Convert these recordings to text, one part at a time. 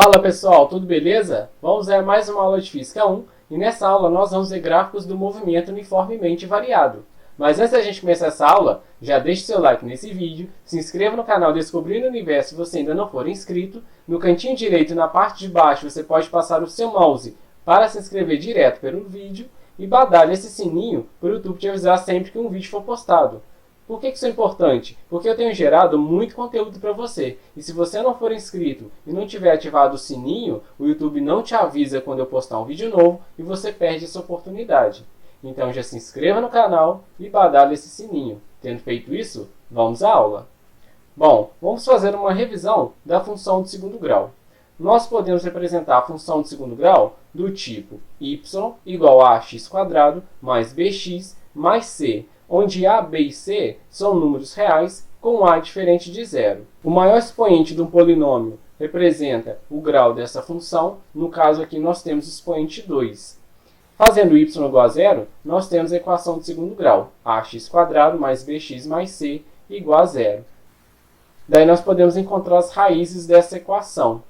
Fala pessoal, tudo beleza? Vamos ver mais uma aula de Física 1 e nessa aula nós vamos ver gráficos do movimento uniformemente variado. Mas antes da gente começar essa aula, já deixe seu like nesse vídeo, se inscreva no canal Descobrindo o Universo se você ainda não for inscrito. No cantinho direito, na parte de baixo, você pode passar o seu mouse para se inscrever direto pelo vídeo e badalhe esse sininho para o YouTube te avisar sempre que um vídeo for postado. Por que isso é importante? Porque eu tenho gerado muito conteúdo para você. E se você não for inscrito e não tiver ativado o sininho, o YouTube não te avisa quando eu postar um vídeo novo e você perde essa oportunidade. Então já se inscreva no canal e badale esse sininho. Tendo feito isso, vamos à aula. Bom, vamos fazer uma revisão da função de segundo grau. Nós podemos representar a função de segundo grau do tipo y igual a ax² mais bx mais c, onde a, b e c são números reais com a diferente de zero. O maior expoente de um polinômio representa o grau dessa função, no caso aqui nós temos o expoente 2. Fazendo y igual a zero, nós temos a equação de segundo grau, ax² mais bx mais c igual a zero. Daí nós podemos encontrar as raízes dessa equação.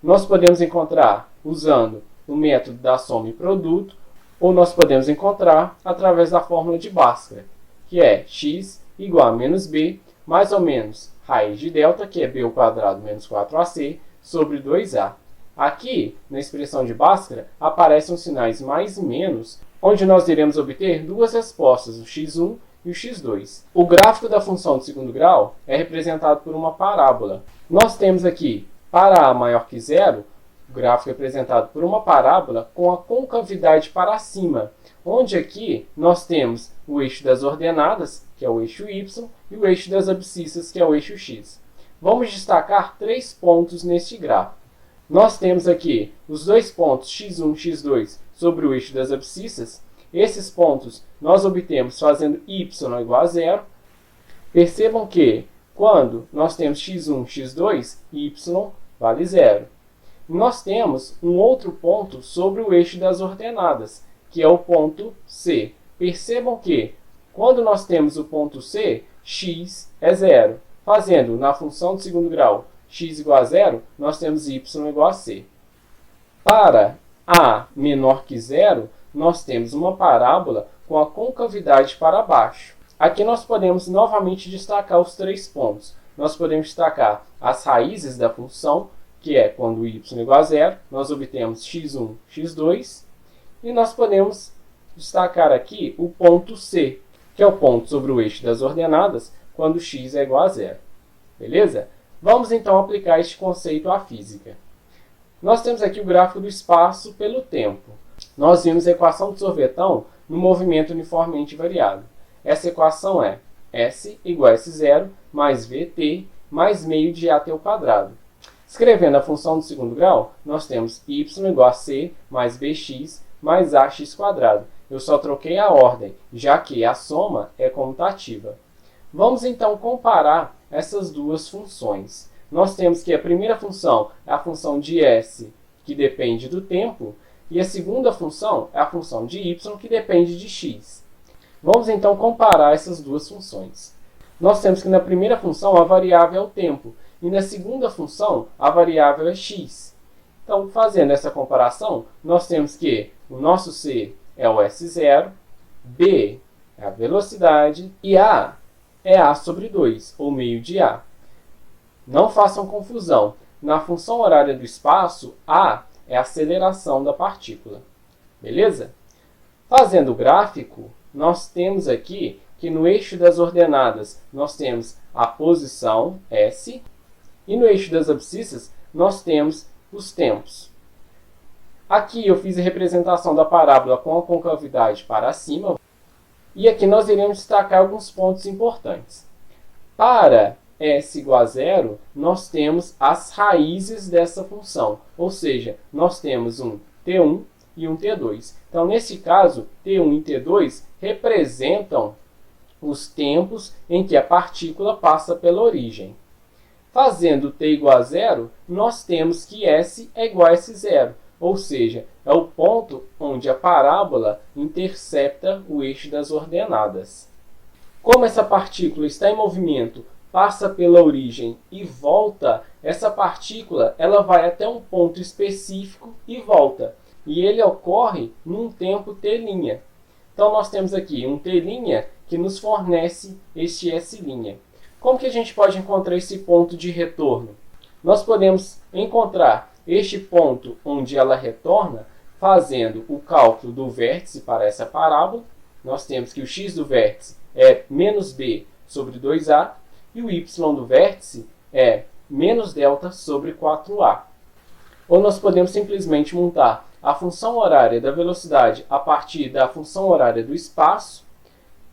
Nós podemos encontrar usando o método da soma e produto, ou nós podemos encontrar através da fórmula de Bhaskara, que é x igual a menos b, mais ou menos raiz de delta, que é b² menos 4ac, sobre 2a. Aqui, na expressão de Bhaskara, aparecem os sinais mais e menos, onde nós iremos obter duas respostas, o x1 e o x2. O gráfico da função de segundo grau é representado por uma parábola. Nós temos aqui, para a maior que zero, o gráfico é representado por uma parábola com a concavidade para cima, onde aqui nós temos o eixo das ordenadas, que é o eixo y, e o eixo das abscissas, que é o eixo x. Vamos destacar três pontos neste gráfico. Nós temos aqui os dois pontos x1 e x2 sobre o eixo das abscissas. Esses pontos nós obtemos fazendo y igual a zero. Percebam que quando nós temos x1 e x2, y vale zero. Nós temos um outro ponto sobre o eixo das ordenadas, que é o ponto C. Percebam que, quando nós temos o ponto C, x é zero. Fazendo na função de segundo grau x igual a zero, nós temos y igual a c. Para a menor que zero, nós temos uma parábola com a concavidade para baixo. Aqui nós podemos novamente destacar os três pontos. Nós podemos destacar as raízes da função, que é quando y igual a zero, nós obtemos x1, x2, e nós podemos destacar aqui o ponto C, que é o ponto sobre o eixo das ordenadas, quando x é igual a zero. Beleza? Vamos então aplicar este conceito à física. Nós temos aqui o gráfico do espaço pelo tempo. Nós vimos a equação de sorvetão no movimento uniformemente variado. Essa equação é S igual a S0 mais VT mais meio de AT ao quadrado. Escrevendo a função do segundo grau, nós temos y igual a c mais bx mais ax². Eu só troquei a ordem, já que a soma é comutativa. Vamos então comparar essas duas funções. Nós temos que a primeira função é a função de s, que depende do tempo, e a segunda função é a função de y, que depende de x. Vamos então comparar essas duas funções. Nós temos que na primeira função a variável é o tempo, e na segunda função a variável é x. Então, fazendo essa comparação, nós temos que o nosso c é o S0, b é a velocidade e a é a sobre 2, ou meio de a. Não façam confusão. Na função horária do espaço, a é a aceleração da partícula. Beleza? Fazendo o gráfico, nós temos aqui que no eixo das ordenadas nós temos a posição S e no eixo das abscissas nós temos os tempos. Aqui eu fiz a representação da parábola com a concavidade para cima e aqui nós iremos destacar alguns pontos importantes. Para S igual a zero, nós temos as raízes dessa função, ou seja, nós temos um T1 e um T2. Então, nesse caso, T1 e T2 representam os tempos em que a partícula passa pela origem. Fazendo t igual a zero, nós temos que S é igual a S0, ou seja, é o ponto onde a parábola intercepta o eixo das ordenadas. Como essa partícula está em movimento, passa pela origem e volta essa partícula ela vai até um ponto específico e volta. E ele ocorre num tempo t'. Então, nós temos aqui um t' que nos fornece este s'. Como que a gente pode encontrar esse ponto de retorno? Nós podemos encontrar este ponto onde ela retorna fazendo o cálculo do vértice para essa parábola. Nós temos que o x do vértice é menos b sobre 2a e o y do vértice é menos delta sobre 4a. Ou nós podemos simplesmente montar a função horária da velocidade a partir da função horária do espaço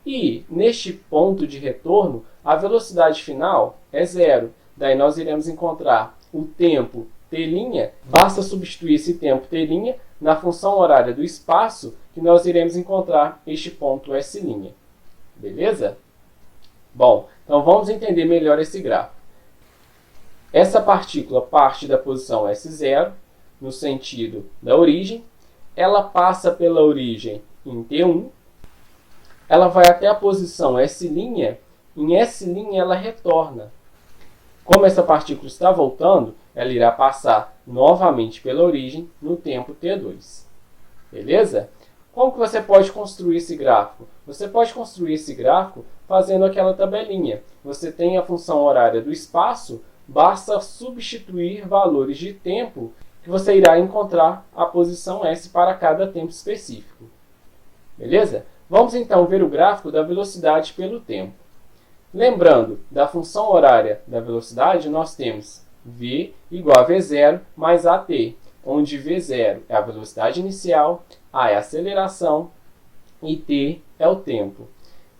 e, neste ponto de retorno, a velocidade final é zero. Daí nós iremos encontrar o tempo t', basta substituir esse tempo t' na função horária do espaço que nós iremos encontrar este ponto s'. Beleza? Bom, então vamos entender melhor esse gráfico. Essa partícula parte da posição S0, no sentido da origem. Ela passa pela origem em T1. Ela vai até a posição S'. Em S' ela retorna. Como essa partícula está voltando, ela irá passar novamente pela origem no tempo T2. Beleza? Como que você pode construir esse gráfico? Você pode construir esse gráfico fazendo aquela tabelinha. Você tem a função horária do espaço, basta substituir valores de tempo que você irá encontrar a posição S para cada tempo específico. Beleza? Vamos então ver o gráfico da velocidade pelo tempo. Lembrando da função horária da velocidade, nós temos v igual a v0 mais at, onde v0 é a velocidade inicial, a é a aceleração e t é o tempo.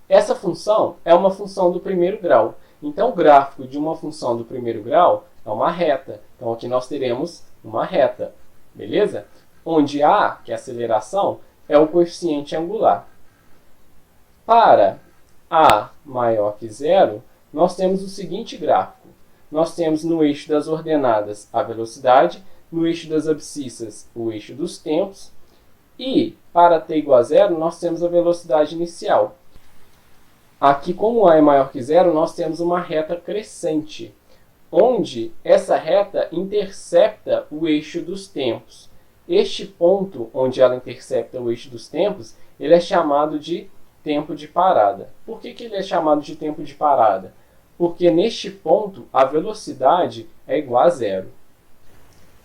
Essa função é uma função do primeiro grau. Então, o gráfico de uma função do primeiro grau é uma reta. Então, aqui nós teremos uma reta, beleza? Onde a, que é a aceleração, é o coeficiente angular. Para a maior que zero, nós temos o seguinte gráfico. Nós temos no eixo das ordenadas a velocidade, no eixo das abscissas o eixo dos tempos, e para t igual a zero, nós temos a velocidade inicial. Aqui, como a é maior que zero, nós temos uma reta crescente, onde essa reta intercepta o eixo dos tempos. Este ponto, onde ela intercepta o eixo dos tempos, ele é chamado de tempo de parada. Por que ele é chamado de tempo de parada? Porque neste ponto a velocidade é igual a zero.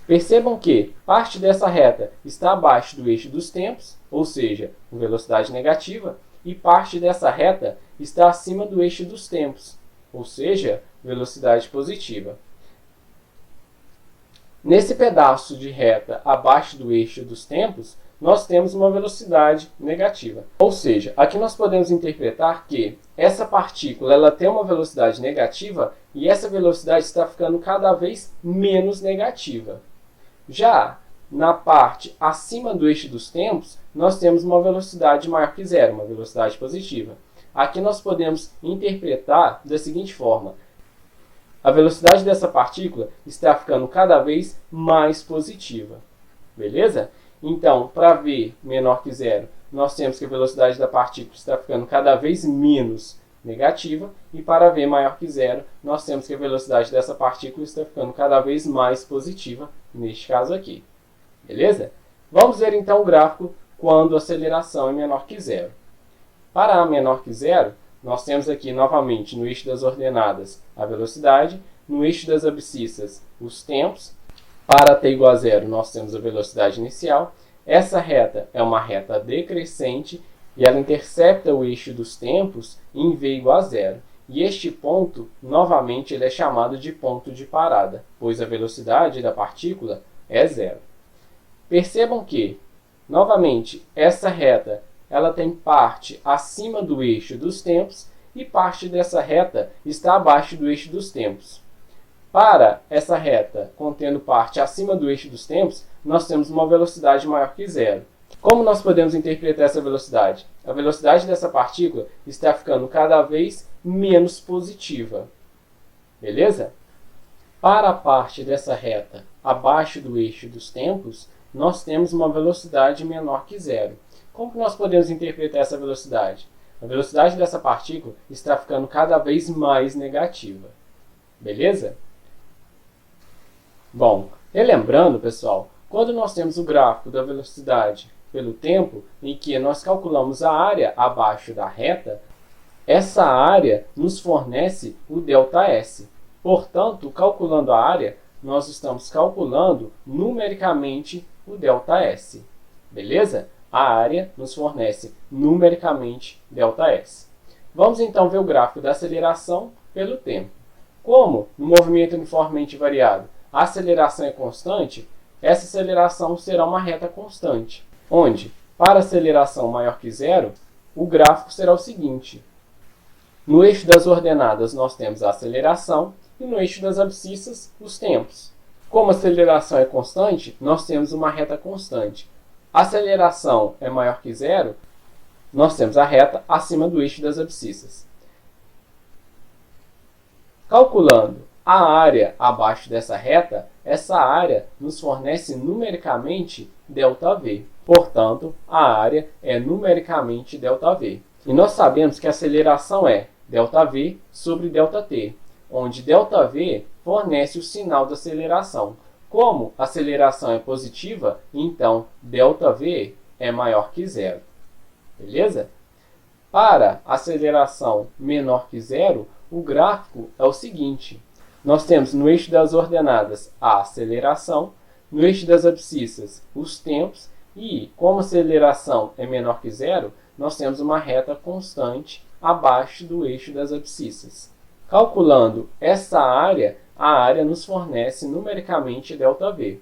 Percebam que parte dessa reta está abaixo do eixo dos tempos, ou seja, velocidade negativa, e parte dessa reta está acima do eixo dos tempos, ou seja, velocidade positiva. Nesse pedaço de reta abaixo do eixo dos tempos, nós temos uma velocidade negativa. Ou seja, aqui nós podemos interpretar que essa partícula ela tem uma velocidade negativa e essa velocidade está ficando cada vez menos negativa. Já na parte acima do eixo dos tempos, nós temos uma velocidade maior que zero, uma velocidade positiva. Aqui nós podemos interpretar da seguinte forma. A velocidade dessa partícula está ficando cada vez mais positiva. Beleza? Então, para v menor que zero, nós temos que a velocidade da partícula está ficando cada vez menos negativa. E para v maior que zero, nós temos que a velocidade dessa partícula está ficando cada vez mais positiva, neste caso aqui. Beleza? Vamos ver então o gráfico quando a aceleração é menor que zero. Para a menor que zero, nós temos aqui novamente no eixo das ordenadas a velocidade, no eixo das abscissas os tempos. Para t igual a zero, nós temos a velocidade inicial. Essa reta é uma reta decrescente e ela intercepta o eixo dos tempos em v igual a zero. E este ponto, novamente, ele é chamado de ponto de parada, pois a velocidade da partícula é zero. Percebam que, novamente, essa reta ela tem parte acima do eixo dos tempos e parte dessa reta está abaixo do eixo dos tempos. Para essa reta contendo parte acima do eixo dos tempos, nós temos uma velocidade maior que zero. Como nós podemos interpretar essa velocidade? A velocidade dessa partícula está ficando cada vez menos positiva. Beleza? Para a parte dessa reta abaixo do eixo dos tempos, nós temos uma velocidade menor que zero. Como que nós podemos interpretar essa velocidade? A velocidade dessa partícula está ficando cada vez mais negativa. Beleza? Bom, relembrando, pessoal, quando nós temos o gráfico da velocidade pelo tempo, em que nós calculamos a área abaixo da reta, essa área nos fornece o ΔS. Portanto, calculando a área, nós estamos calculando numericamente o ΔS. Beleza? A área nos fornece numericamente ΔS. Vamos então ver o gráfico da aceleração pelo tempo. Como no movimento uniformemente variado a aceleração é constante, essa aceleração será uma reta constante, onde, para aceleração maior que zero, o gráfico será o seguinte. No eixo das ordenadas nós temos a aceleração e no eixo das abscissas os tempos. Como a aceleração é constante, nós temos uma reta constante. A aceleração é maior que zero, nós temos a reta acima do eixo das abscissas. Calculando a área abaixo dessa reta, essa área nos fornece numericamente ΔV. Portanto, a área é numericamente ΔV. E nós sabemos que a aceleração é ΔV sobre ΔT, onde ΔV fornece o sinal da aceleração. Como a aceleração é positiva, então ΔV é maior que zero. Beleza? Para a aceleração menor que zero, o gráfico é o seguinte. Nós temos no eixo das ordenadas a aceleração, no eixo das abscissas os tempos e, como a aceleração é menor que zero, nós temos uma reta constante abaixo do eixo das abscissas. Calculando essa área, a área nos fornece numericamente ΔV.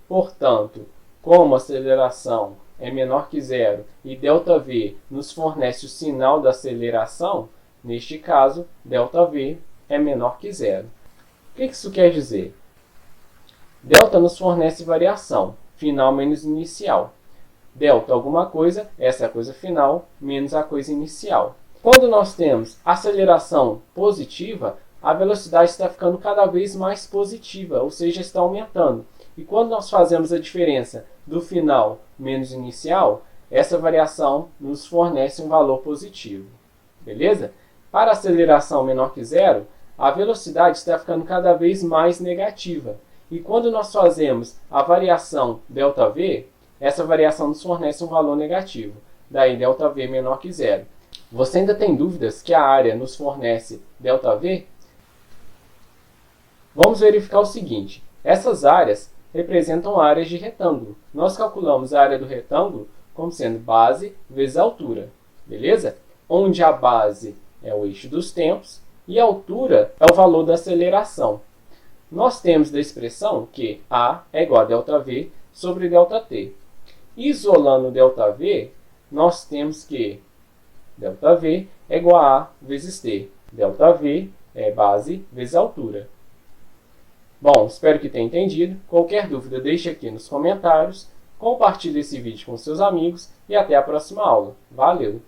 Portanto, como a aceleração é menor que zero e ΔV nos fornece o sinal da aceleração, neste caso, ΔV é menor que zero. O que isso quer dizer? Delta nos fornece variação, final menos inicial. Delta alguma coisa, essa é a coisa final, menos a coisa inicial. Quando nós temos aceleração positiva, a velocidade está ficando cada vez mais positiva, ou seja, está aumentando. E quando nós fazemos a diferença do final menos inicial, essa variação nos fornece um valor positivo. Beleza? Para a aceleração menor que zero, a velocidade está ficando cada vez mais negativa. E quando nós fazemos a variação ΔV, essa variação nos fornece um valor negativo. Daí ΔV menor que zero. Você ainda tem dúvidas que a área nos fornece ΔV? Vamos verificar o seguinte. Essas áreas representam áreas de retângulo. Nós calculamos a área do retângulo como sendo base vezes altura. Beleza? Onde a base é o eixo dos tempos e a altura é o valor da aceleração. Nós temos da expressão que A é igual a ΔV sobre ΔT. Isolando ΔV, nós temos que ΔV é igual a A vezes T. ΔV é base vezes altura. Bom, espero que tenha entendido. Qualquer dúvida, deixe aqui nos comentários. Compartilhe esse vídeo com seus amigos e até a próxima aula. Valeu!